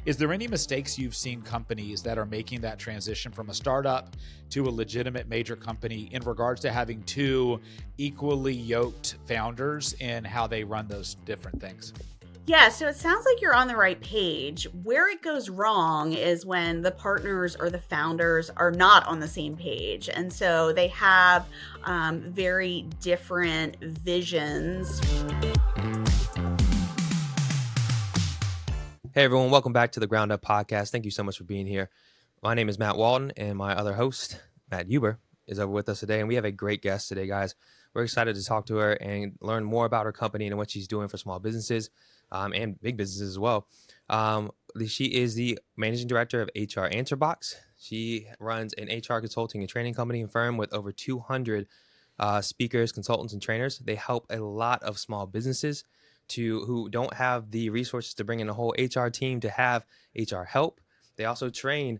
Is there any mistakes you've seen companies that are making that transition from a startup to a legitimate major company in regards to having two equally yoked founders in how they run those different things? Yeah, so it sounds like you're on the right page. Where it goes wrong is when the partners or the founders are not on the same page. And so they have very different visions. Hey everyone, welcome back to the Ground Up Podcast. Thank you so much for being here. My name is Matt Walton, and my other host, Matt Huber, is over with us today. And we have a great guest today, guys. We're excited to talk to her and learn more about her company and what she's doing for small businesses and big businesses as well. She is the managing director of HR AnswerBox. She runs an HR consulting and training company and firm with over 200 speakers, consultants, and trainers. They help a lot of small businesses who don't have the resources to bring in a whole HR team to have HR help. They also train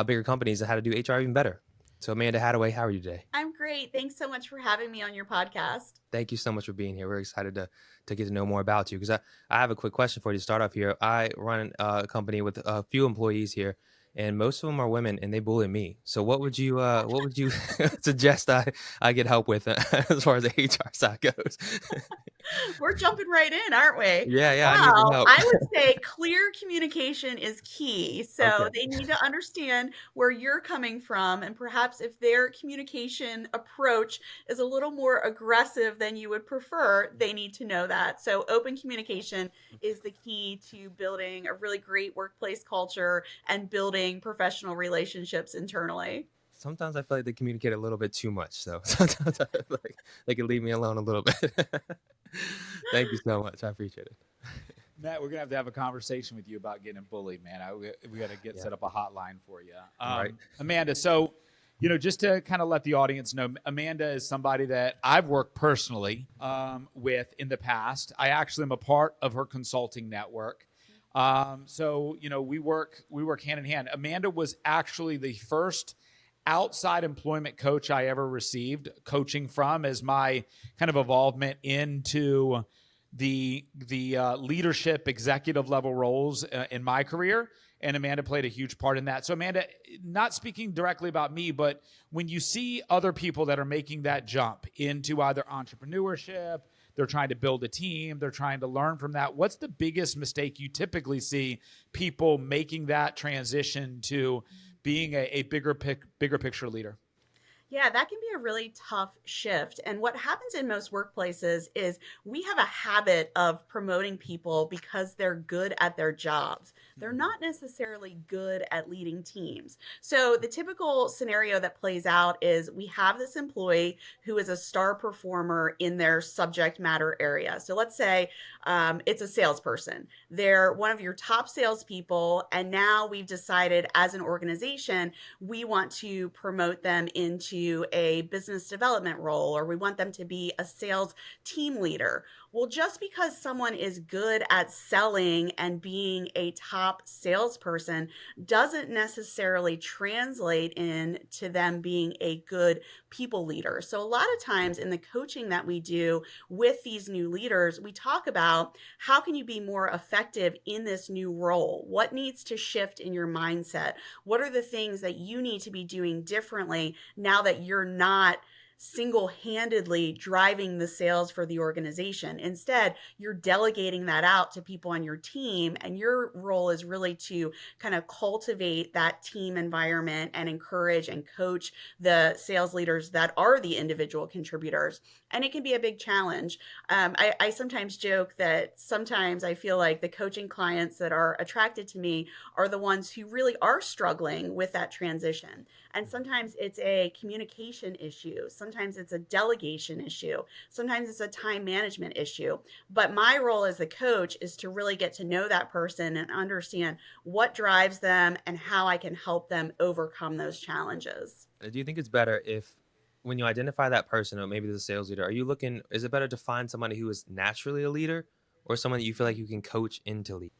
bigger companies on how to do HR even better. So Amanda Haddaway, how are you today? I'm great. Thanks so much for having me on your podcast. Thank you so much for being here. We're excited to get to know more about you, because I have a quick question for you to start off here. I run a company with a few employees here, and most of them are women, and they bully me. So what would you suggest I get help with as far as the HR side goes? We're jumping right in, aren't we? Yeah, I need some help. I would say clear communication is key. So Okay. they need to understand where you're coming from. And perhaps if their communication approach is a little more aggressive than you would prefer, they need to know that. So open communication is the key to building a really great workplace culture and building professional relationships internally. Sometimes I feel like they communicate a little bit too much, so sometimes I feel like they can leave me alone a little bit. Thank you so much. I appreciate it. Matt, we're going to have a conversation with you about getting bullied, man. We got to set up a hotline for you. Right. Amanda, so, just to kind of let the audience know, Amanda is somebody that I've worked personally with in the past. I actually am a part of her consulting network. So, we work hand in hand. Amanda was actually the first outside employment coach I ever received coaching from as my kind of involvement into the leadership executive level roles in my career. And Amanda played a huge part in that. So Amanda, not speaking directly about me, but when you see other people that are making that jump into either entrepreneurship, they're trying to build a team, they're trying to learn from that, what's the biggest mistake you typically see people making that transition to being a bigger picture leader? Yeah, that can be a really tough shift. And what happens in most workplaces is we have a habit of promoting people because they're good at their jobs. They're not necessarily good at leading teams. So the typical scenario that plays out is we have this employee who is a star performer in their subject matter area. So let's say it's a salesperson. They're one of your top salespeople. And now we've decided as an organization, we want to promote them into a business development role, or we want them to be a sales team leader. Well, just because someone is good at selling and being a top salesperson doesn't necessarily translate into them being a good people leader. So a lot of times in the coaching that we do with these new leaders, we talk about how can you be more effective in this new role? What needs to shift in your mindset? What are the things that you need to be doing differently now that you're not single-handedly driving the sales for the organization? Instead, you're delegating that out to people on your team, and your role is really to kind of cultivate that team environment and encourage and coach the sales leaders that are the individual contributors. And it can be a big challenge. I sometimes joke that sometimes I feel like the coaching clients that are attracted to me are the ones who really are struggling with that transition. And sometimes it's a communication issue. Sometimes it's a delegation issue. Sometimes it's a time management issue. But my role as the coach is to really get to know that person and understand what drives them and how I can help them overcome those challenges. Do you think it's better if, when you identify that person, or maybe the sales leader, is it better to find somebody who is naturally a leader, or someone that you feel like you can coach into lead?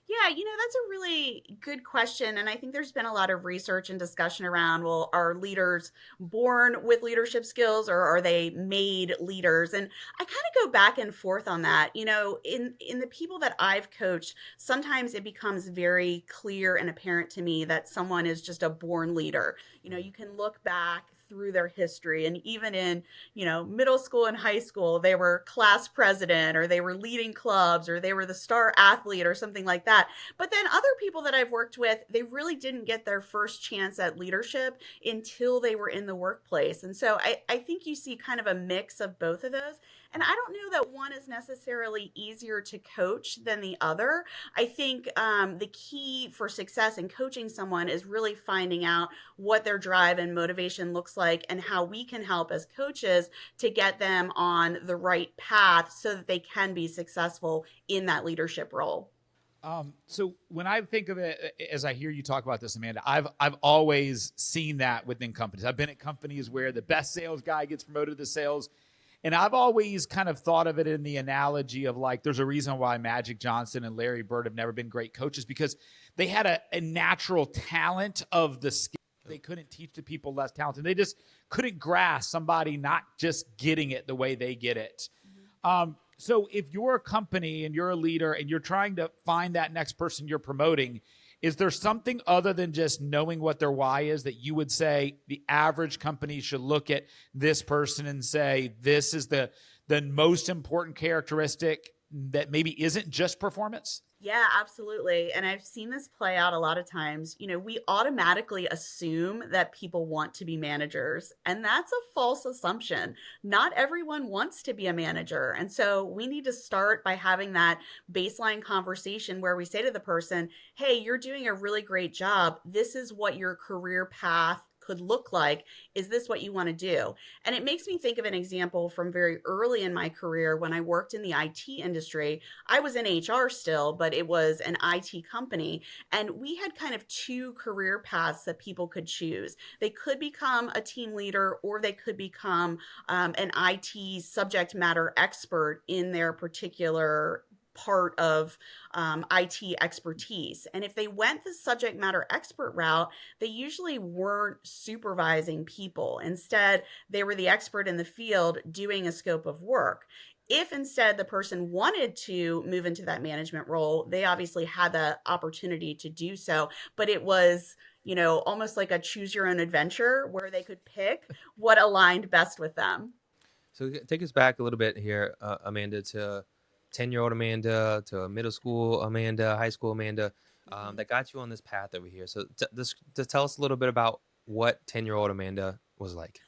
Yeah, that's a really good question. And I think there's been a lot of research and discussion around, well, are leaders born with leadership skills or are they made leaders? And I kind of go back and forth on that. In the people that I've coached, sometimes it becomes very clear and apparent to me that someone is just a born leader. You can look back through their history, and even in middle school and high school, they were class president or they were leading clubs or they were the star athlete or something like that. But then other people that I've worked with, they really didn't get their first chance at leadership until they were in the workplace. And so I think you see kind of a mix of both of those. And I don't know that one is necessarily easier to coach than the other. I think the key for success in coaching someone is really finding out what their drive and motivation looks like and how we can help as coaches to get them on the right path so that they can be successful in that leadership role. So when I think of it, as I hear you talk about this, Amanda, I've always seen that within companies. I've been at companies where the best sales guy gets promoted to sales. And I've always kind of thought of it in the analogy of like, there's a reason why Magic Johnson and Larry Bird have never been great coaches, because they had a natural talent of the skill. They couldn't teach to people less talented. They just couldn't grasp somebody not just getting it the way they get it. So if you're a company and you're a leader and you're trying to find that next person you're promoting, is there something other than just knowing what their why is that you would say the average company should look at this person and say, this is the most important characteristic that maybe isn't just performance? Yeah, absolutely. And I've seen this play out a lot of times. We automatically assume that people want to be managers, and that's a false assumption. Not everyone wants to be a manager. And so we need to start by having that baseline conversation where we say to the person, hey, you're doing a really great job. This is what your career path could look like. Is this what you want to do? And it makes me think of an example from very early in my career when I worked in the IT industry. I was in HR still, but it was an IT company. And we had kind of two career paths that people could choose. They could become a team leader or they could become an IT subject matter expert in their particular part of IT expertise. And if they went the subject matter expert route, they usually weren't supervising people. Instead, they were the expert in the field doing a scope of work. If instead the person wanted to move into that management role, they obviously had the opportunity to do so, but it was almost like a choose your own adventure where they could pick what aligned best with them. So take us back a little bit here, Amanda, to 10-year-old Amanda, to middle school Amanda, high school Amanda, that got you on this path over here. So just tell us a little bit about what 10-year-old Amanda was like.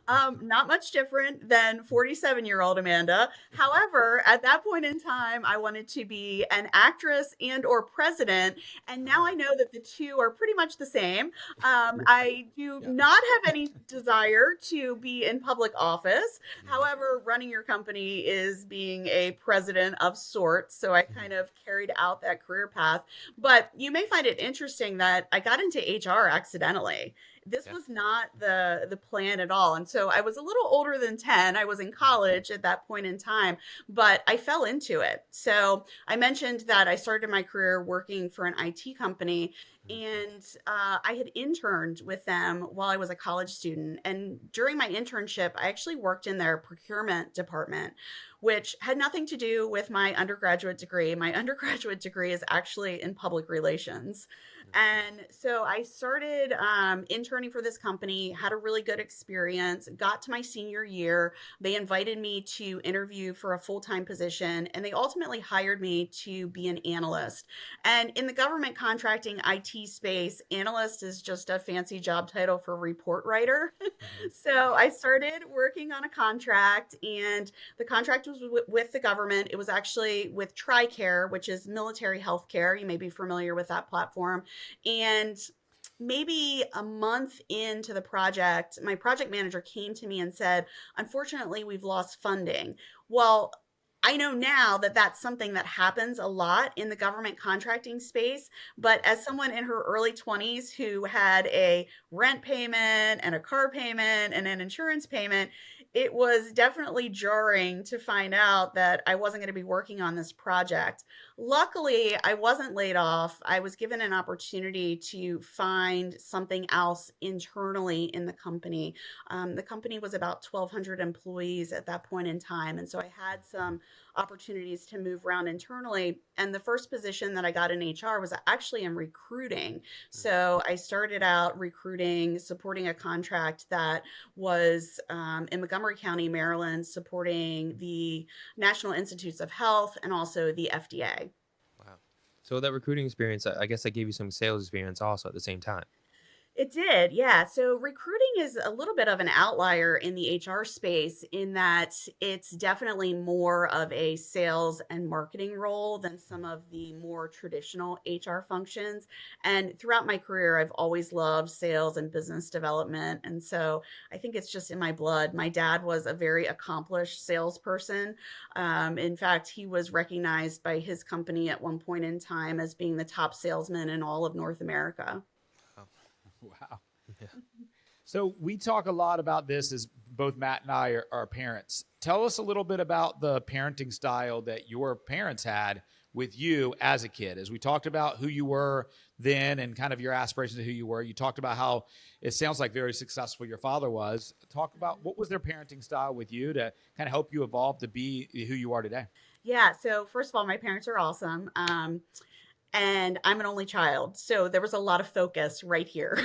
Not much different than 47-year-old Amanda. However, at that point in time, I wanted to be an actress and or president. And now I know that the two are pretty much the same. I do not have any desire to be in public office. However, running your company is being a president of sorts. So I kind of carried out that career path. But you may find it interesting that I got into HR accidentally. This was not the plan at all. And so I was a little older than 10. I was in college at that point in time, but I fell into it. So I mentioned that I started my career working for an IT company, and I had interned with them while I was a college student. And during my internship, I actually worked in their procurement department, which had nothing to do with my undergraduate degree. My undergraduate degree is actually in public relations. And so I started interning for this company, had a really good experience, got to my senior year. They invited me to interview for a full-time position, and they ultimately hired me to be an analyst. And in the government contracting IT space, analyst is just a fancy job title for report writer. So I started working on a contract, and the contract was with the government. It was actually with TRICARE, which is military healthcare. You may be familiar with that platform. And maybe a month into the project, my project manager came to me and said, unfortunately, we've lost funding. Well, I know now that that's something that happens a lot in the government contracting space. But as someone in her early 20s who had a rent payment and a car payment and an insurance payment, it was definitely jarring to find out that I wasn't going to be working on this project. Luckily, I wasn't laid off. I was given an opportunity to find something else internally in the company. The company was about 1,200 employees at that point in time. And so I had some opportunities to move around internally. And the first position that I got in HR was actually in recruiting. So I started out recruiting, supporting a contract that was in Montgomery County, Maryland, supporting the National Institutes of Health and also the FDA. Wow. So that recruiting experience, I guess that gave you some sales experience also at the same time. It did, yeah. So recruiting is a little bit of an outlier in the HR space in that it's definitely more of a sales and marketing role than some of the more traditional HR functions. And throughout my career, I've always loved sales and business development. And so I think it's just in my blood. My dad was a very accomplished salesperson. In fact, he was recognized by his company at one point in time as being the top salesman in all of North America. Wow. Yeah. So we talk a lot about this as both Matt and I are parents. Tell us a little bit about the parenting style that your parents had with you as a kid. As we talked about who you were then and kind of your aspirations of who you were, you talked about how it sounds like very successful your father was. Talk about what was their parenting style with you to kind of help you evolve to be who you are today. Yeah, so first of all, my parents are awesome. And I'm an only child. So there was a lot of focus right here.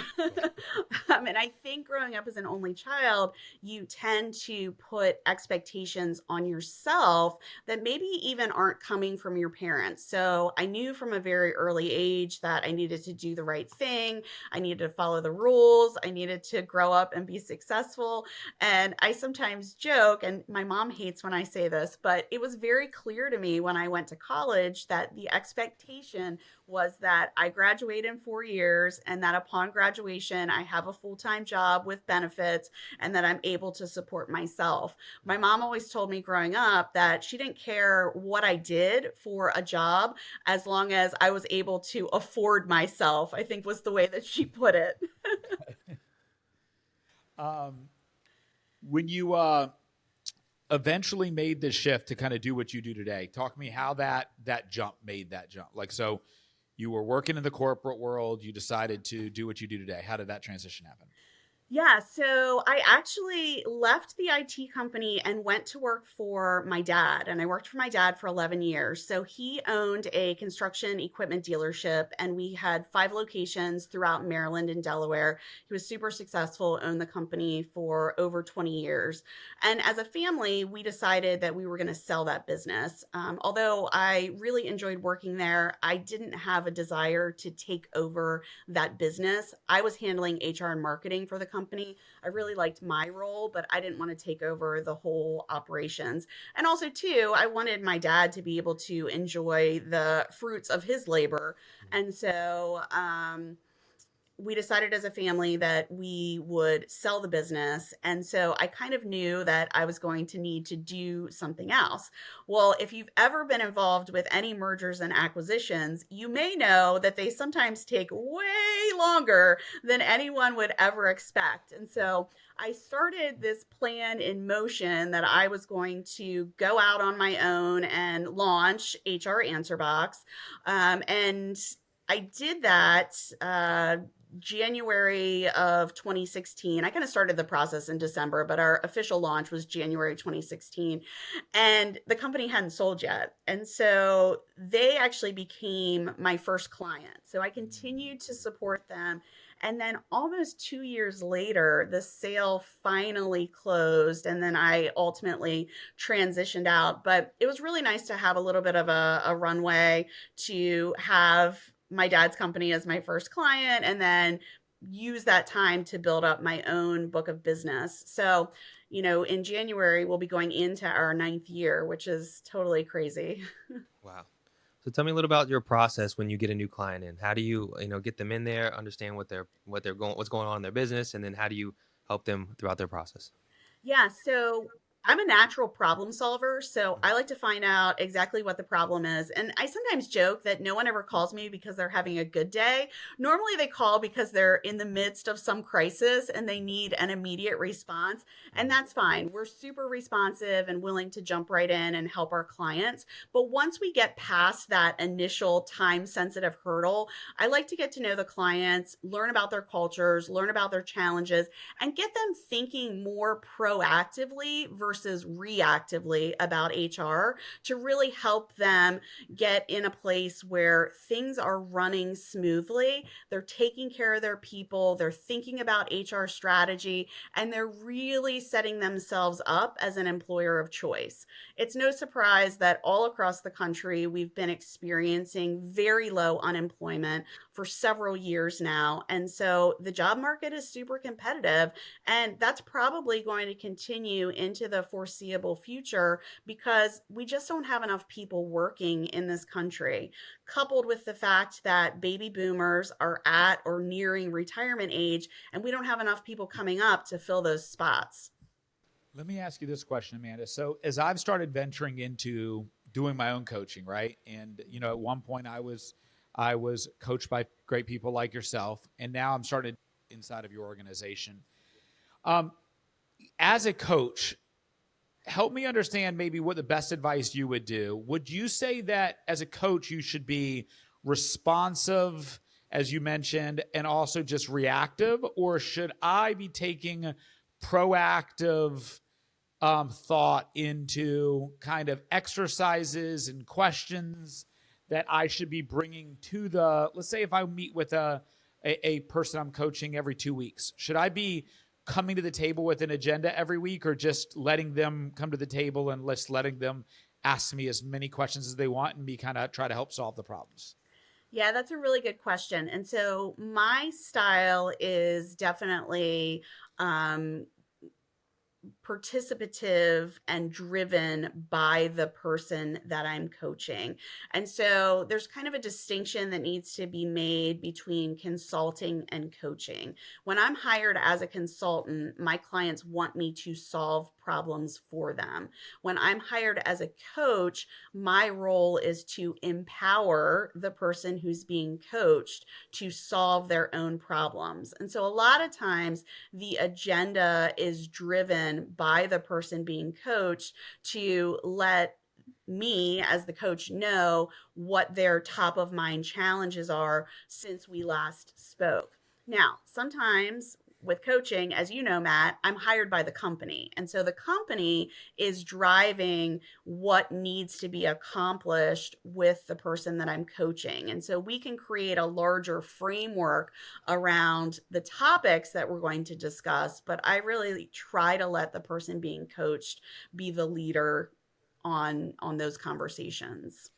And I think growing up as an only child, you tend to put expectations on yourself that maybe even aren't coming from your parents. So I knew from a very early age that I needed to do the right thing. I needed to follow the rules. I needed to grow up and be successful. And I sometimes joke, and my mom hates when I say this, but it was very clear to me when I went to college that the expectation was that I graduate in 4 years and that upon graduation, I have a full-time job with benefits and that I'm able to support myself. My mom always told me growing up that she didn't care what I did for a job as long as I was able to afford myself, I think was the way that she put it. When you eventually made this shift to kind of do what you do today, talk to me how that jump made that jump. Like, so you were working in the corporate world, you decided to do what you do today. How did that transition happen? Yeah, so I actually left the IT company and went to work for my dad. And I worked for my dad for 11 years. So he owned a construction equipment dealership, and we had 5 locations throughout Maryland and Delaware. He was super successful, owned the company for over 20 years. And as a family, we decided that we were going to sell that business. Although I really enjoyed working there, I didn't have a desire to take over that business. I was handling HR and marketing for the company. I really liked my role, but I didn't want to take over the whole operations. And also, too, I wanted my dad to be able to enjoy the fruits of his labor. And so, we decided as a family that we would sell the business. And so I kind of knew that I was going to need to do something else. Well, if you've ever been involved with any mergers and acquisitions, you may know that they sometimes take way longer than anyone would ever expect. And so I started this plan in motion that I was going to go out on my own and launch HR Answer Box. And I did that January of 2016. I kind of started the process in December, but our official launch was January 2016. And the company hadn't sold yet. And so they actually became my first client. So I continued to support them. And then almost 2 years later, the sale finally closed. And then I ultimately transitioned out. But it was really nice to have a little bit of a runway to have my dad's company as my first client and then use that time to build up my own book of business. So, in January, we'll be going into our 9th year, which is totally crazy. Wow. So tell me a little about your process when you get a new client in. How do you, get them in there, understand what's going on in their business, and then how do you help them throughout their process? Yeah, so I'm a natural problem solver, so I like to find out exactly what the problem is. And I sometimes joke that no one ever calls me because they're having a good day. Normally, they call because they're in the midst of some crisis and they need an immediate response. And that's fine. We're super responsive and willing to jump right in and help our clients. But once we get past that initial time sensitive hurdle, I like to get to know the clients, learn about their cultures, learn about their challenges, and get them thinking more proactively versus reactively about HR to really help them get in a place where things are running smoothly. They're taking care of their people, they're thinking about HR strategy, and they're really setting themselves up as an employer of choice. It's no surprise that all across the country, we've been experiencing very low unemployment for several years now. And so the job market is super competitive. And that's probably going to continue into the foreseeable future because we just don't have enough people working in this country, coupled with the fact that baby boomers are at or nearing retirement age, and we don't have enough people coming up to fill those spots. Let me ask you this question, Amanda. So as I've started venturing into doing my own coaching, right? And at one point I was coached by great people like yourself, and now I'm starting inside of your organization. As a coach, help me understand maybe what the best advice you would do. Would you say that as a coach, you should be responsive, as you mentioned, and also just reactive? Or should I be taking proactive thought into kind of exercises and questions that I should be bringing to let's say if I meet with a person I'm coaching every 2 weeks, should I be coming to the table with an agenda every week, or just letting them come to the table and letting them ask me as many questions as they want and me kind of try to help solve the problems? Yeah, that's a really good question. And so my style is definitely participative and driven by the person that I'm coaching. And so there's kind of a distinction that needs to be made between consulting and coaching. When I'm hired as a consultant, my clients want me to solve problems for them. When I'm hired as a coach, my role is to empower the person who's being coached to solve their own problems. And so a lot of times the agenda is driven by the person being coached to let me as the coach know what their top of mind challenges are since we last spoke. Now, sometimes with coaching, as you know, Matt, I'm hired by the company. And so the company is driving what needs to be accomplished with the person that I'm coaching. And so we can create a larger framework around the topics that we're going to discuss, but I really try to let the person being coached be the leader on those conversations.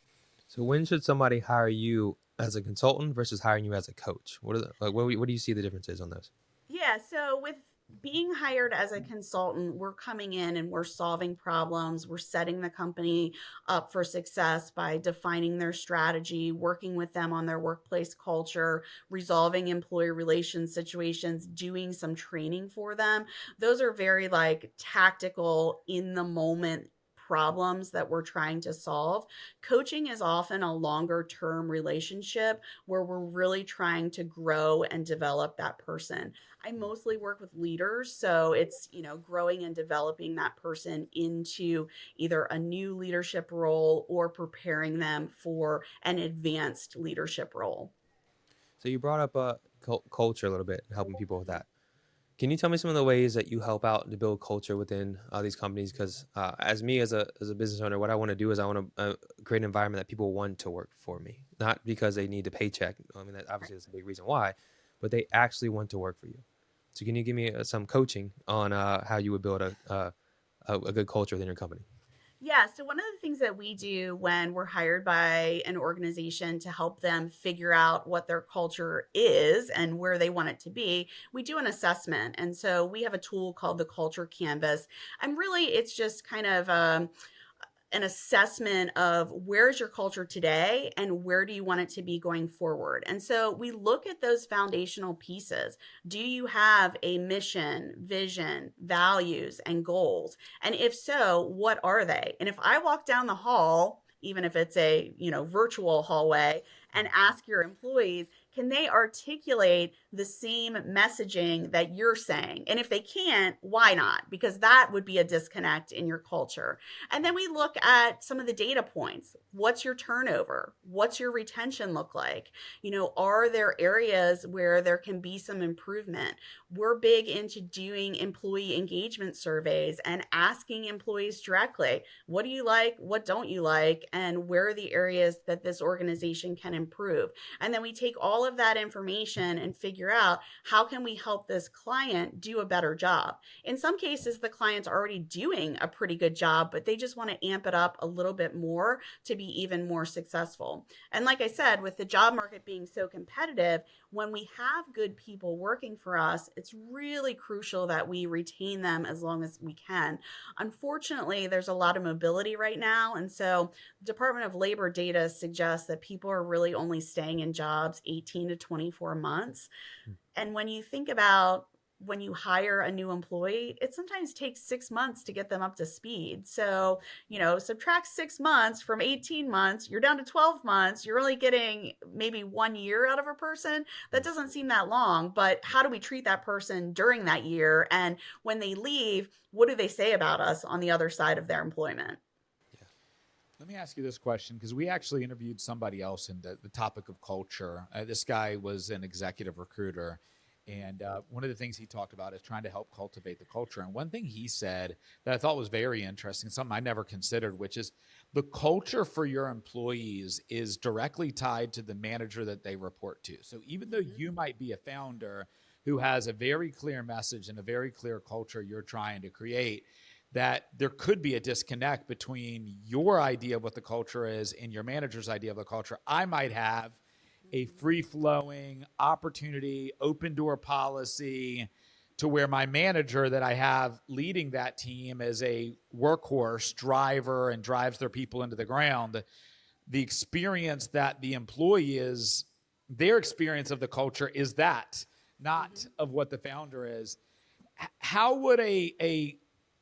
So when should somebody hire you as a consultant versus hiring you as a coach? What do you see the differences on those? Yeah, so with being hired as a consultant, we're coming in and we're solving problems. We're setting the company up for success by defining their strategy, working with them on their workplace culture, resolving employee relations situations, doing some training for them. Those are very like tactical, in the moment problems that we're trying to solve. Coaching is often a longer term relationship where we're really trying to grow and develop that person. I mostly work with leaders, so it's, growing and developing that person into either a new leadership role or preparing them for an advanced leadership role. So you brought up culture a little bit, helping people with that. Can you tell me some of the ways that you help out to build culture within these companies? Because as me as a business owner, what I want to do is I want to create an environment that people want to work for me, not because they need a paycheck. I mean, that obviously is a big reason why, but they actually want to work for you. So can you give me some coaching on how you would build a good culture within your company? Yeah, so one of the things that we do when we're hired by an organization to help them figure out what their culture is and where they want it to be, we do an assessment. And so we have a tool called the Culture Canvas. And really, it's just kind of an assessment of where's your culture today and where do you want it to be going forward. And so we look at those foundational pieces. Do you have a mission, vision, values, and goals? And if so, what are they? And if I walk down the hall, even if it's a, virtual hallway, and ask your employees, can they articulate the same messaging that you're saying? And if they can't, why not? Because that would be a disconnect in your culture. And then we look at some of the data points. What's your turnover? What's your retention look like? Are there areas where there can be some improvement? We're big into doing employee engagement surveys and asking employees directly, what do you like? What don't you like? And where are the areas that this organization can improve? And then we take all of that information and figure out how can we help this client do a better job. In some cases, the client's already doing a pretty good job, but they just want to amp it up a little bit more to be even more successful. And like I said, with the job market being so competitive, when we have good people working for us, it's really crucial that we retain them as long as we can. Unfortunately, there's a lot of mobility right now. And so the Department of Labor data suggests that people are really only staying in jobs 18 to 24 months. And when you think about when you hire a new employee, it sometimes takes 6 months to get them up to speed. So, subtract 6 months from 18 months, you're down to 12 months. You're only getting maybe 1 year out of a person. That doesn't seem that long, but how do we treat that person during that year? And when they leave, what do they say about us on the other side of their employment? Let me ask you this question, because we actually interviewed somebody else in the topic of culture. This guy was an executive recruiter. And one of the things he talked about is trying to help cultivate the culture. And one thing he said that I thought was very interesting, something I never considered, which is the culture for your employees is directly tied to the manager that they report to. So even though you might be a founder who has a very clear message and a very clear culture you're trying to create, that there could be a disconnect between your idea of what the culture is and your manager's idea of the culture. I might have a free-flowing opportunity, open door policy to where my manager that I have leading that team as a workhorse driver and drives their people into the ground. The experience that the employee is, their experience of the culture is that, not of what the founder is. How would a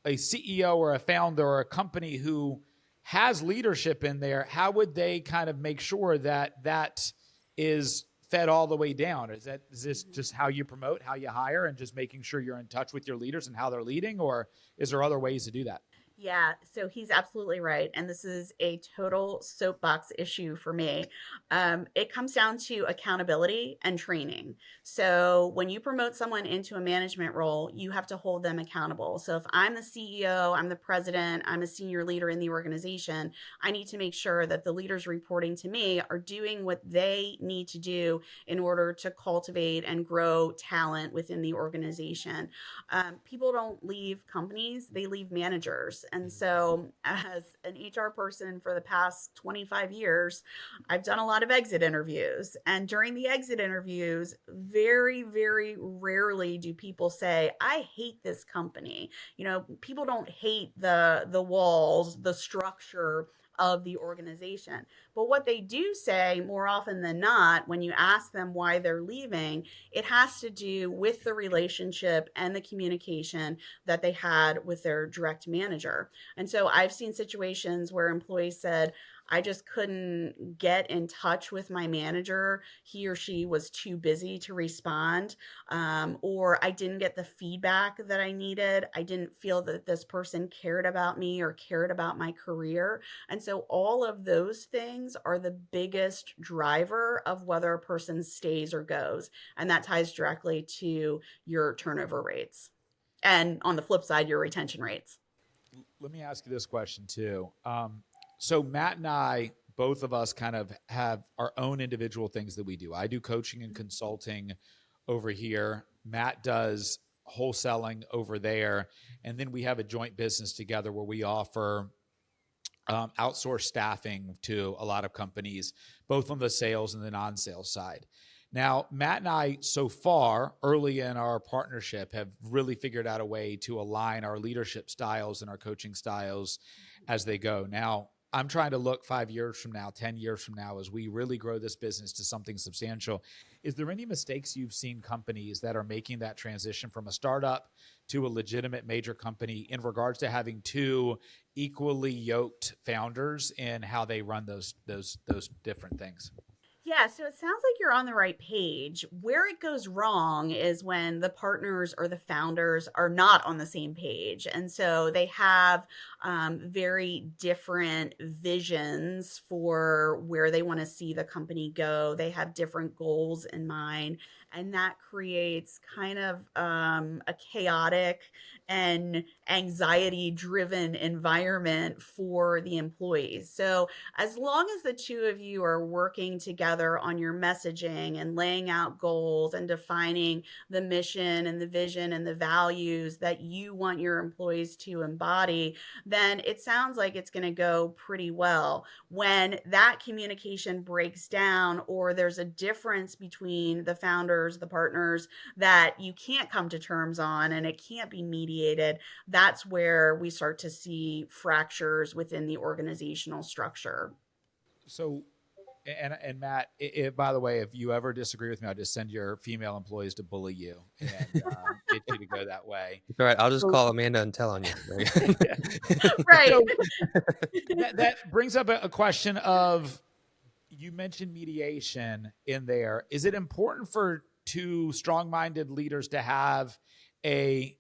CEO or a founder or a company who has leadership in there, how would they kind of make sure that that is fed all the way down? Is this just how you promote, how you hire, and just making sure you're in touch with your leaders and how they're leading? Or is there other ways to do that? Yeah, so he's absolutely right. And this is a total soapbox issue for me. It comes down to accountability and training. So when you promote someone into a management role, you have to hold them accountable. So if I'm the CEO, I'm the president, I'm a senior leader in the organization, I need to make sure that the leaders reporting to me are doing what they need to do in order to cultivate and grow talent within the organization. People don't leave companies, they leave managers. And so as an HR person for the past 25 years, I've done a lot of exit interviews. And during the exit interviews, very, very rarely do people say, I hate this company. People don't hate the walls, the structure of the organization. But what they do say more often than not, when you ask them why they're leaving, it has to do with the relationship and the communication that they had with their direct manager. And so I've seen situations where employees said, I just couldn't get in touch with my manager. He or she was too busy to respond, or I didn't get the feedback that I needed. I didn't feel that this person cared about me or cared about my career. And so all of those things are the biggest driver of whether a person stays or goes. And that ties directly to your turnover rates. And on the flip side, your retention rates. Let me ask you this question too. So Matt and I, both of us kind of have our own individual things that we do. I do coaching and consulting over here. Matt does wholesaling over there. And then we have a joint business together where we offer outsourced staffing to a lot of companies, both on the sales and the non-sales side. Now, Matt and I, so far, early in our partnership, have really figured out a way to align our leadership styles and our coaching styles as they go. Now, I'm trying to look 5 years from now, 10 years from now, as we really grow this business to something substantial. Is there any mistakes you've seen companies that are making that transition from a startup to a legitimate major company in regards to having two equally yoked founders in how they run those different things? Yeah, so it sounds like you're on the right page. Where it goes wrong is when the partners or the founders are not on the same page. And so they have very different visions for where they want to see the company go. They have different goals in mind. And that creates kind of a chaotic and anxiety driven environment for the employees. So, as long as the two of you are working together on your messaging and laying out goals and defining the mission and the vision and the values that you want your employees to embody, then it sounds like it's going to go pretty well. When that communication breaks down or there's a difference between the founders, the partners that you can't come to terms on and it can't be mediated, that's where we start to see fractures within the organizational structure. So, and Matt, by the way, if you ever disagree with me, I'll just send your female employees to bully you and get you to go that way. All right, I'll just So, call Amanda and tell on you. Right. so that brings up a question of, you mentioned mediation in there. Is it important for two strong-minded leaders to have a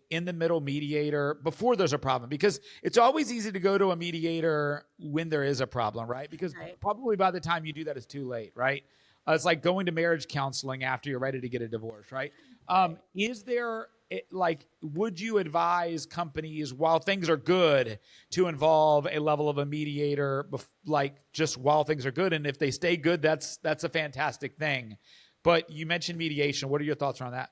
in the middle mediator before there's a problem? Because it's always easy to go to a mediator when there is a problem, right? Because Right. probably by the time you do that, it's too late, right? It's like going to marriage counseling after you're ready to get a divorce, right? Is there like, would you advise companies while things are good to involve a level of a mediator, like just while things are good? And if they stay good, that's a fantastic thing. But you mentioned mediation. What are your thoughts around that?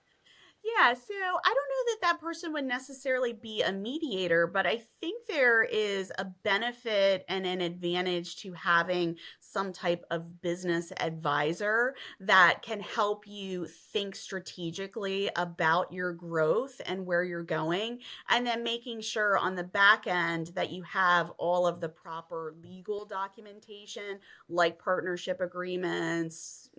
Yeah, so I don't know that that person would necessarily be a mediator, but I think there is a benefit and an advantage to having some type of business advisor that can help you think strategically about your growth and where you're going, and then making sure on the back end that you have all of the proper legal documentation, like partnership agreements,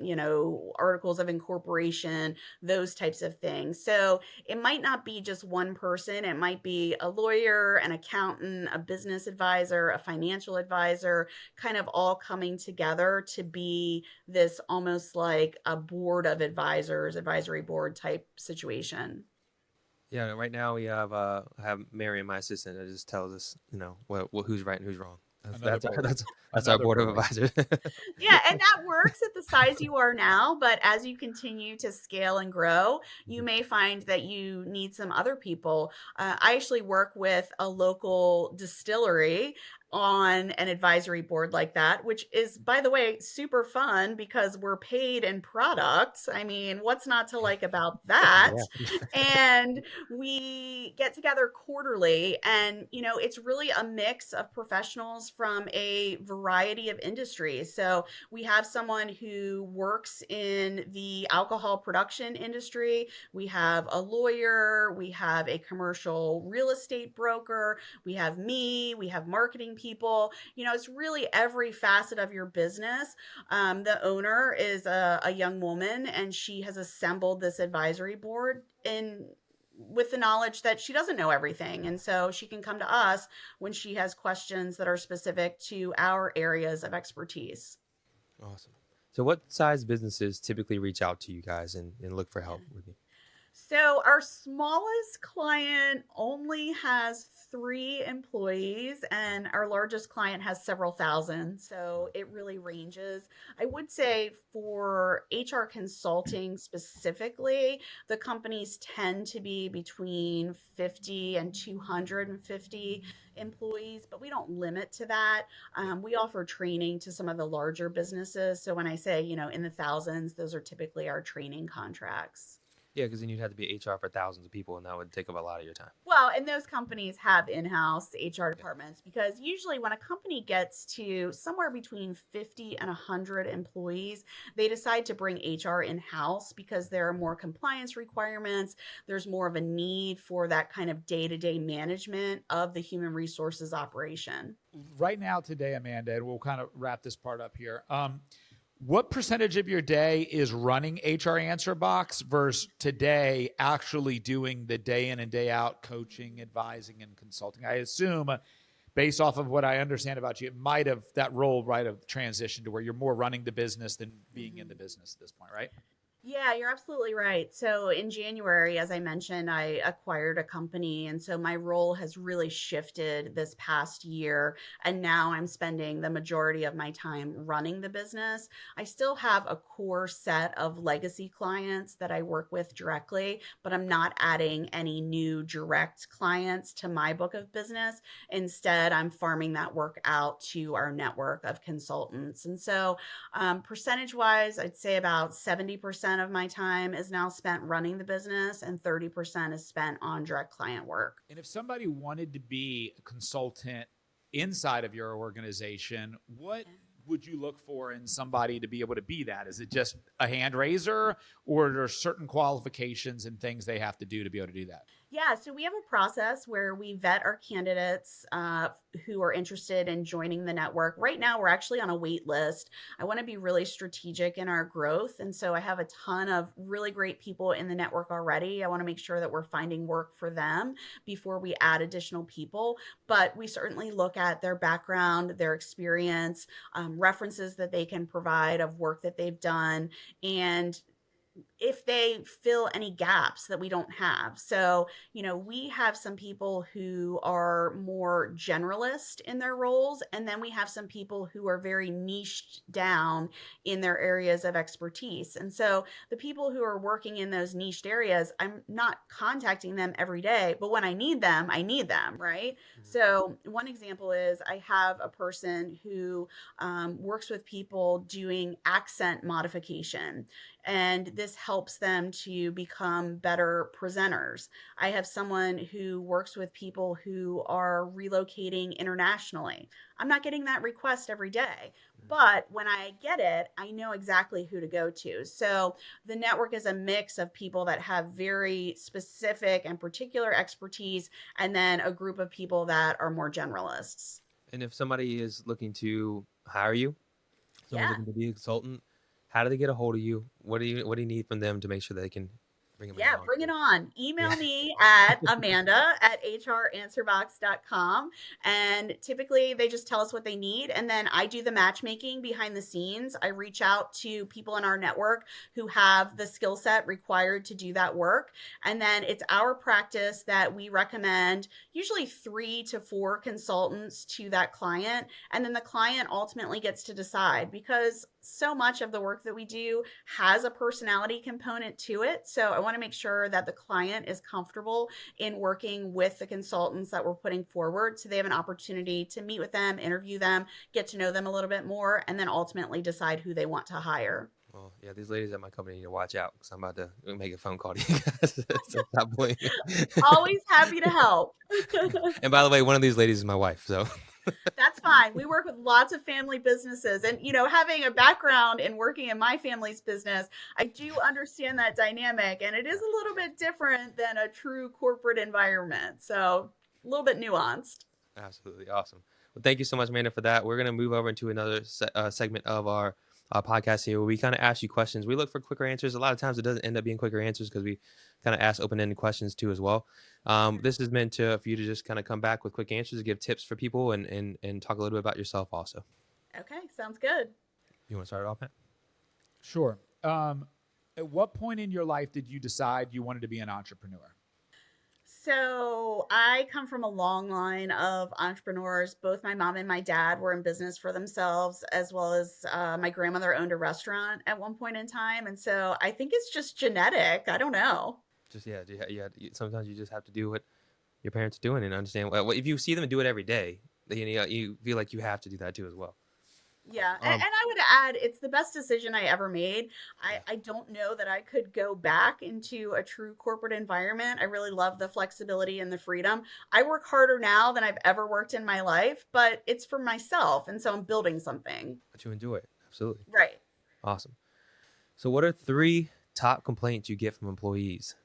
articles of incorporation, those types of things. So it might not be just one person. It might be a lawyer, an accountant, a business advisor, a financial advisor, kind of all coming together to be this almost like a board of advisors, advisory board type situation. Yeah, right now we have I have Mary, my assistant, that just tells us, who's right and who's wrong. Another board. That's our Another board of board. advisors. Yeah, and that works at the size you are now, but as you continue to scale and grow, you may find that you need some other people. I actually work with a local distillery on an advisory board like that, which is, by the way, super fun because we're paid in products. I mean, what's not to like about that? Yeah. And we get together quarterly, and it's really a mix of professionals from a variety of industries. So we have someone who works in the alcohol production industry, we have a lawyer, we have a commercial real estate broker, we have me, we have marketing people. It's really every facet of your business. The owner is a young woman, and she has assembled this advisory board in with the knowledge that she doesn't know everything. And so she can come to us when she has questions that are specific to our areas of expertise. Awesome. So what size businesses typically reach out to you guys and look for help with you? So our smallest client only has 3 employees, and our largest client has several thousand. So it really ranges. I would say for HR consulting specifically, the companies tend to be between 50 and 250 employees, but we don't limit to that. We offer training to some of the larger businesses. So when I say, in the thousands, those are typically our training contracts. Yeah, because then you'd have to be HR for thousands of people, and that would take up a lot of your time. Well, and those companies have in-house HR departments because usually when a company gets to somewhere between 50 and 100 employees, they decide to bring HR in-house because there are more compliance requirements. There's more of a need for that kind of day-to-day management of the human resources operation. Right now, today, Amanda, and we'll kind of wrap this part up here. What percentage of your day is running HR Answer Box versus today actually doing the day in and day out coaching, advising, and consulting? I assume, based off of what I understand about you, it might have that role might have transitioned to where you're more running the business than being in the business at this point, right? Yeah, you're absolutely right. So in January, as I mentioned, I acquired a company. And so my role has really shifted this past year. And now I'm spending the majority of my time running the business. I still have a core set of legacy clients that I work with directly, but I'm not adding any new direct clients to my book of business. Instead, I'm farming that work out to our network of consultants. And so percentage wise, I'd say about 70% of my time is now spent running the business and 30% is spent on direct client work. And if somebody wanted to be a consultant inside of your organization, what would you look for in somebody to be able to be that? Is it just a hand raiser, or are there certain qualifications and things they have to do to be able to do that? Yeah, so we have a process where we vet our candidates who are interested in joining the network. Right now, we're actually on a wait list. I want to be really strategic in our growth. And so I have a ton of really great people in the network already. I want to make sure that we're finding work for them before we add additional people. But we certainly look at their background, their experience, references that they can provide of work that they've done, and if they fill any gaps that we don't have. So, we have some people who are more generalist in their roles, and then we have some people who are very niched down in their areas of expertise. And so the people who are working in those niched areas, I'm not contacting them every day, but when I need them, right? So one example is I have a person who works with people doing accent modification, and this helps them to become better presenters. I have someone who works with people who are relocating internationally. I'm not getting that request every day, but when I get it, I know exactly who to go to. So the network is a mix of people that have very specific and particular expertise, and then a group of people that are more generalists. And if somebody is looking to hire you, someone's Yeah. looking to be a consultant, how do they get a hold of you? What do you need from them to make sure they can bring them Yeah, along? bring it on. Email Yeah. me at amanda@hranswerbox.com. And typically they just tell us what they need. And then I do the matchmaking behind the scenes. I reach out to people in our network who have the skill set required to do that work. And then it's our practice that we recommend usually 3 to 4 consultants to that client. And then the client ultimately gets to decide, because so much of the work that we do has a personality component to it. So I want to make sure that the client is comfortable in working with the consultants that we're putting forward, so they have an opportunity to meet with them, interview them, get to know them a little bit more, and then ultimately decide who they want to hire. Well, yeah, these ladies at my company need to watch out, because I'm about to make a phone call to you guys. So stop playing. Always happy to help. And by the way, one of these ladies is my wife. So That's fine. We work with lots of family businesses, and having a background in working in my family's business, I do understand that dynamic, and it is a little bit different than a true corporate environment. So a little bit nuanced. absolutely awesome. Well, thank you so much, Amanda, for that. We're going to move over into another segment of our podcast here, where we kind of ask you questions. We look for quicker answers. A lot of times it doesn't end up being quicker answers because we kind of ask open-ended questions too as well. This is meant for you to just kind of come back with quick answers, give tips for people, and talk a little bit about yourself also. Okay, sounds good. You want to start it off, Matt? Sure. At what point in your life did you decide you wanted to be an entrepreneur? So I come from a long line of entrepreneurs. Both my mom and my dad were in business for themselves, as well as my grandmother owned a restaurant at one point in time. And so I think it's just genetic. I don't know. Just sometimes you just have to do what your parents are doing and understand. Well, if you see them do it every day, then you feel like you have to do that too as well. Yeah. And I would add, it's the best decision I ever made. I don't know that I could go back into a true corporate environment. I really love the flexibility and the freedom. I work harder now than I've ever worked in my life, but it's for myself. And so I'm building something. But you enjoy it. Absolutely. Right. Awesome. So what are 3 top complaints you get from employees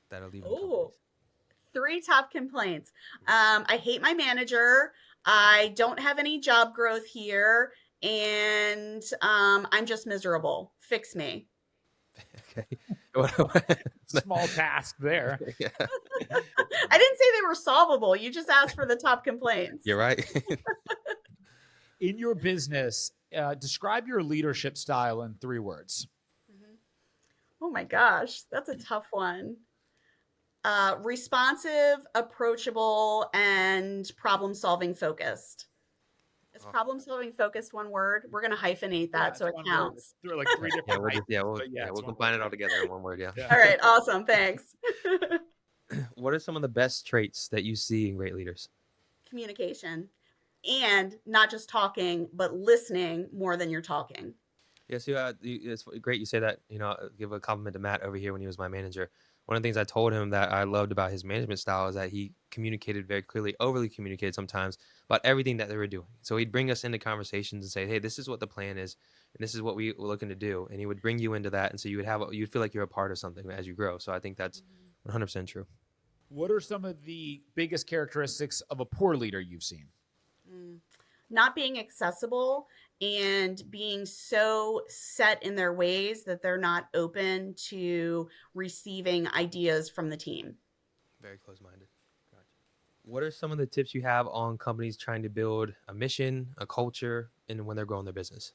that are leaving companies? Oh, 3 top complaints. I hate my manager. I don't have any job growth here. And I'm just miserable. Fix me. Okay. Small task there. Yeah. I didn't say they were solvable. You just asked for the top complaints. You're right. In your business, describe your leadership style in 3 words. Oh my gosh, that's a tough one. Responsive, approachable, and problem-solving focused. Is problem-solving focused one word? We're going to hyphenate that Yeah, so it's it one counts. word. There are like 3 different we'll it's one combine word. it all together in one word. Yeah. All right, awesome. Thanks. What are some of the best traits that you see in great leaders? Communication. And not just talking, but listening more than you're talking. Yes, it's great you say that. I'll give a compliment to Matt over here when he was my manager. One of the things I told him that I loved about his management style is that he communicated very clearly, overly communicated sometimes, about everything that they were doing. So he'd bring us into conversations and say, hey, this is what the plan is, and this is what we're looking to do. And he would bring you into that. And so you'd feel like you're a part of something as you grow. So I think that's 100% true. What are some of the biggest characteristics of a poor leader you've seen? Not being accessible and being so set in their ways that they're not open to receiving ideas from the team. Very close-minded. Gotcha. What are some of the tips you have on companies trying to build a mission, a culture, and when they're growing their business?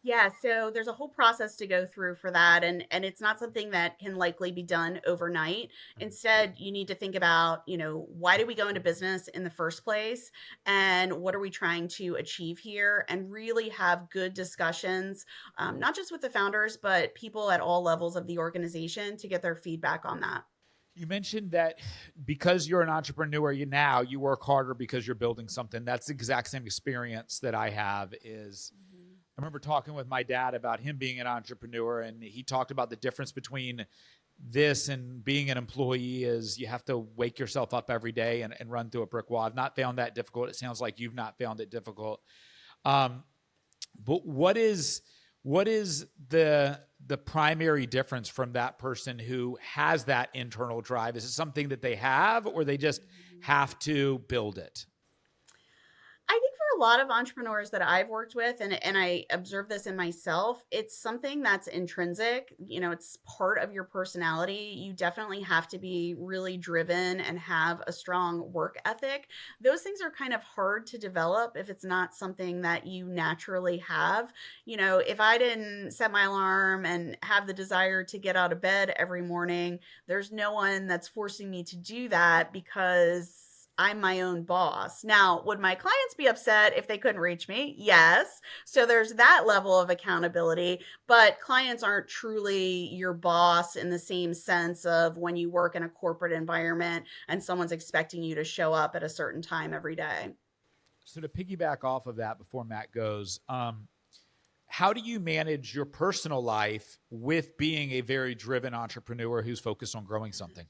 Yeah, so there's a whole process to go through for that, and it's not something that can likely be done overnight. Instead, you need to think about, why did we go into business in the first place, and what are we trying to achieve here, and really have good discussions, not just with the founders, but people at all levels of the organization to get their feedback on that. You mentioned that because you're an entrepreneur, you work harder because you're building something. That's the exact same experience that I have is I remember talking with my dad about him being an entrepreneur, and he talked about the difference between this and being an employee is you have to wake yourself up every day and run through a brick wall. I've not found that difficult. It sounds like you've not found it difficult. But what is the primary difference from that person who has that internal drive? Is it something that they have, or they just have to build it? I think for a lot of entrepreneurs that I've worked with, and I observe this in myself, it's something that's intrinsic. It's part of your personality. You definitely have to be really driven and have a strong work ethic. Those things are kind of hard to develop if it's not something that you naturally have. If I didn't set my alarm and have the desire to get out of bed every morning, there's no one that's forcing me to do that because I'm my own boss. Now, would my clients be upset if they couldn't reach me? Yes. So there's that level of accountability, but clients aren't truly your boss in the same sense of when you work in a corporate environment and someone's expecting you to show up at a certain time every day. So to piggyback off of that before Matt goes, how do you manage your personal life with being a very driven entrepreneur who's focused on growing something?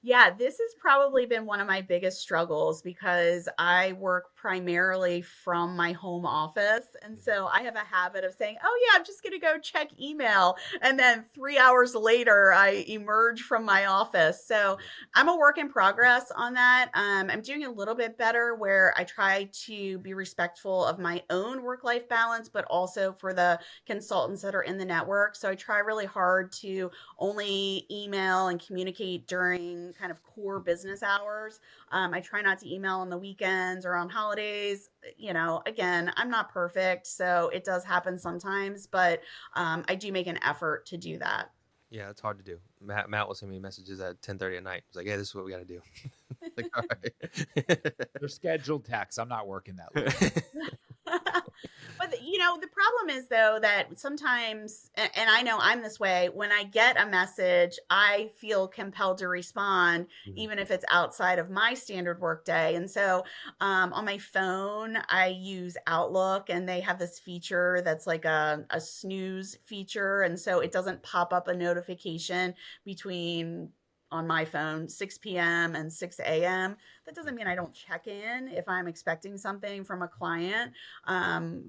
Yeah, this has probably been one of my biggest struggles because I work primarily from my home office. And so I have a habit of saying, oh, yeah, I'm just going to go check email. And then 3 hours later, I emerge from my office. So I'm a work in progress on that. I'm doing a little bit better where I try to be respectful of my own work-life balance, but also for the consultants that are in the network. So I try really hard to only email and communicate during kind of core business hours. I try not to email on the weekends or on holidays. Again, I'm not perfect, so it does happen sometimes, but I do make an effort to do that. Yeah, it's hard to do. Matt will send me messages at 10:30 at night. He's like, "Hey, this is what we got to do." Like, all right. They're scheduled texts. I'm not working that late. But The problem is though that sometimes, and I know I'm this way, when I get a message, I feel compelled to respond, Mhm. even if it's outside of my standard work day. And so on my phone, I use Outlook, and they have this feature that's like a snooze feature. And so it doesn't pop up a notification between on my phone 6 p.m. and 6 a.m. That doesn't mean I don't check in if I'm expecting something from a client,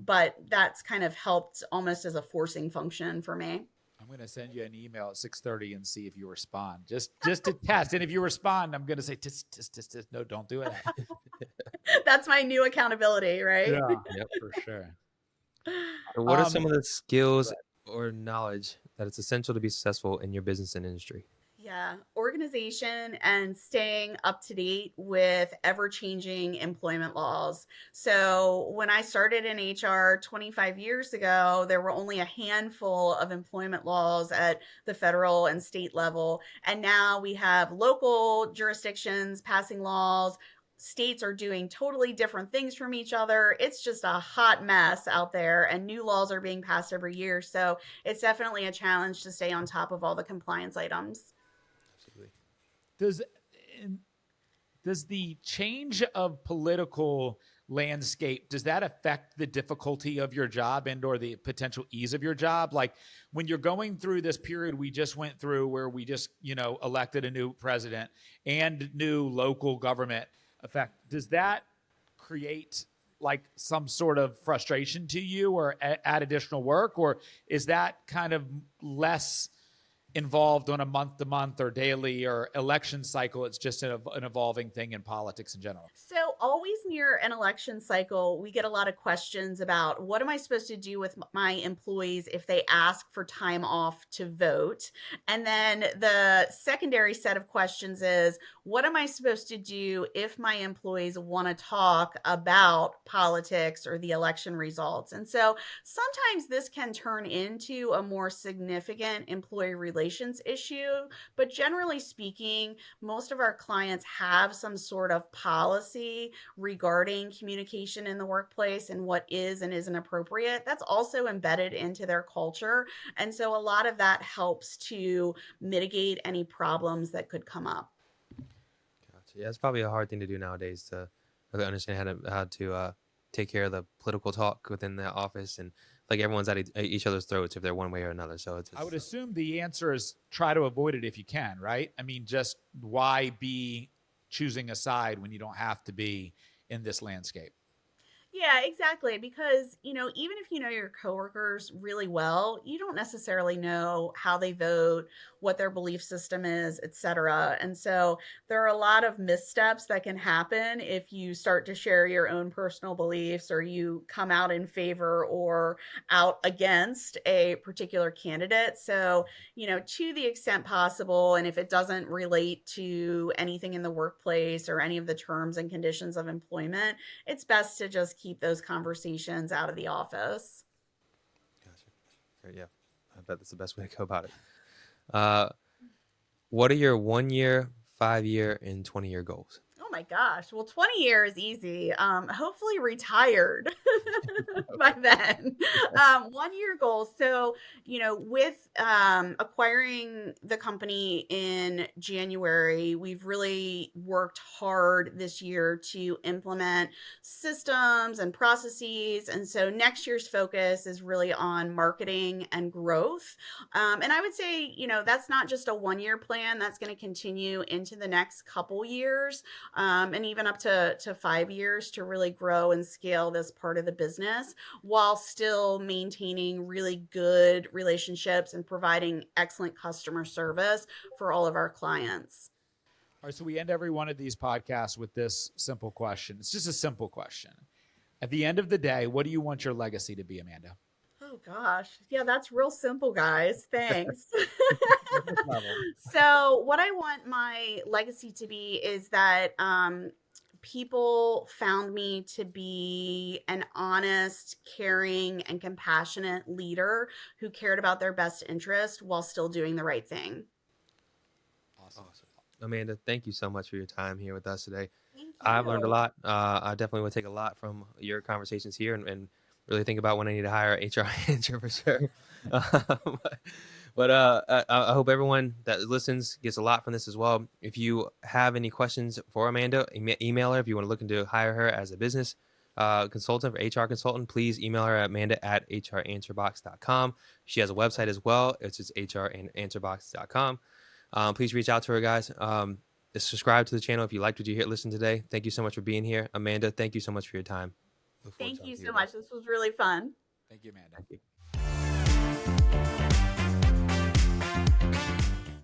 but that's kind of helped almost as a forcing function for me. I'm going to send you an email at 6:30 and see if you respond. Just to test. And if you respond, I'm going to say, no, don't do it. That's my new accountability, right? Yeah, Yep. for sure. So what are Um, some of the skills or knowledge that it's essential to be successful in your business and industry? Yeah, organization and staying up to date with ever changing employment laws. So, when I started in HR 25 years ago, there were only a handful of employment laws at the federal and state level. And now we have local jurisdictions passing laws. States are doing totally different things from each other. It's just a hot mess out there, and new laws are being passed every year. So, it's definitely a challenge to stay on top of all the compliance items. Absolutely. does does the change of political landscape, does that affect the difficulty of your job and or the potential ease of your job? Like when you're going through this period we just went through where we just elected a new president and new local government effect, does that create like some sort of frustration to you or add additional work, or is that kind of less involved on a month to month or daily or election cycle? It's just an evolving thing in politics in general. So, always near an election cycle, we get a lot of questions about what am I supposed to do with my employees if they ask for time off to vote? And then the secondary set of questions is what am I supposed to do if my employees want to talk about politics or the election results? And so, sometimes this can turn into a more significant employee relations issue, but generally speaking, most of our clients have some sort of policy regarding communication in the workplace and what is and isn't appropriate. That's also embedded into their culture. And so a lot of that helps to mitigate any problems that could come up. Gotcha. Yeah, it's probably a hard thing to do nowadays to really understand how to take care of the political talk within the office, and like everyone's at each other's throats if they're one way or another. So I would it's assume the answer is try to avoid it if you can, right? I mean, just why be choosing a side when you don't have to be in this landscape? Yeah, exactly. Because, even if you know your coworkers really well, you don't necessarily know how they vote, what their belief system is, etc. And so there are a lot of missteps that can happen if you start to share your own personal beliefs or you come out in favor or out against a particular candidate. So, to the extent possible, and if it doesn't relate to anything in the workplace or any of the terms and conditions of employment, it's best to just keep those conversations out of the office. gotcha. Okay, yeah, I bet that's the best way to go about it. Uh, what are your 1 year, 5 year, and 20 year goals? Oh my gosh. Well, 20 years easy. Hopefully retired by then. 1 year goal. So, with acquiring the company in January, we've really worked hard this year to implement systems and processes. And so next year's focus is really on marketing and growth. And I would say, that's not just a 1 year plan, that's going to continue into the next couple years, and even up to 5 years to really grow and scale this part of the business while still maintaining really good relationships and providing excellent customer service for all of our clients. All right, so we end every one of these podcasts with this simple question. It's just a simple question. At the end of the day, what do you want your legacy to be, Amanda? Oh gosh. Yeah, that's real simple, guys. Thanks. No problem. So, what I want my legacy to be is that people found me to be an honest, caring, and compassionate leader who cared about their best interest while still doing the right thing. Awesome. Awesome. Amanda, thank you so much for your time here with us today. Thank I've learned a you. lot. I definitely will take a lot from your conversations here and really think about when I need to hire an HR manager for sure. But I hope everyone that listens gets a lot from this as well. If you have any questions for Amanda, email her. If you want to look into hire her as a business consultant or HR consultant, please email her at amanda@hranswerbox.com. She has a website as well. It's just hranswerbox.com. Please reach out to her, guys. Subscribe to the channel if you liked what you listened today. Thank you so much for being here. Amanda, thank you so much for your time. Thank you so much. This was really fun. Thank you, Amanda. Thank you.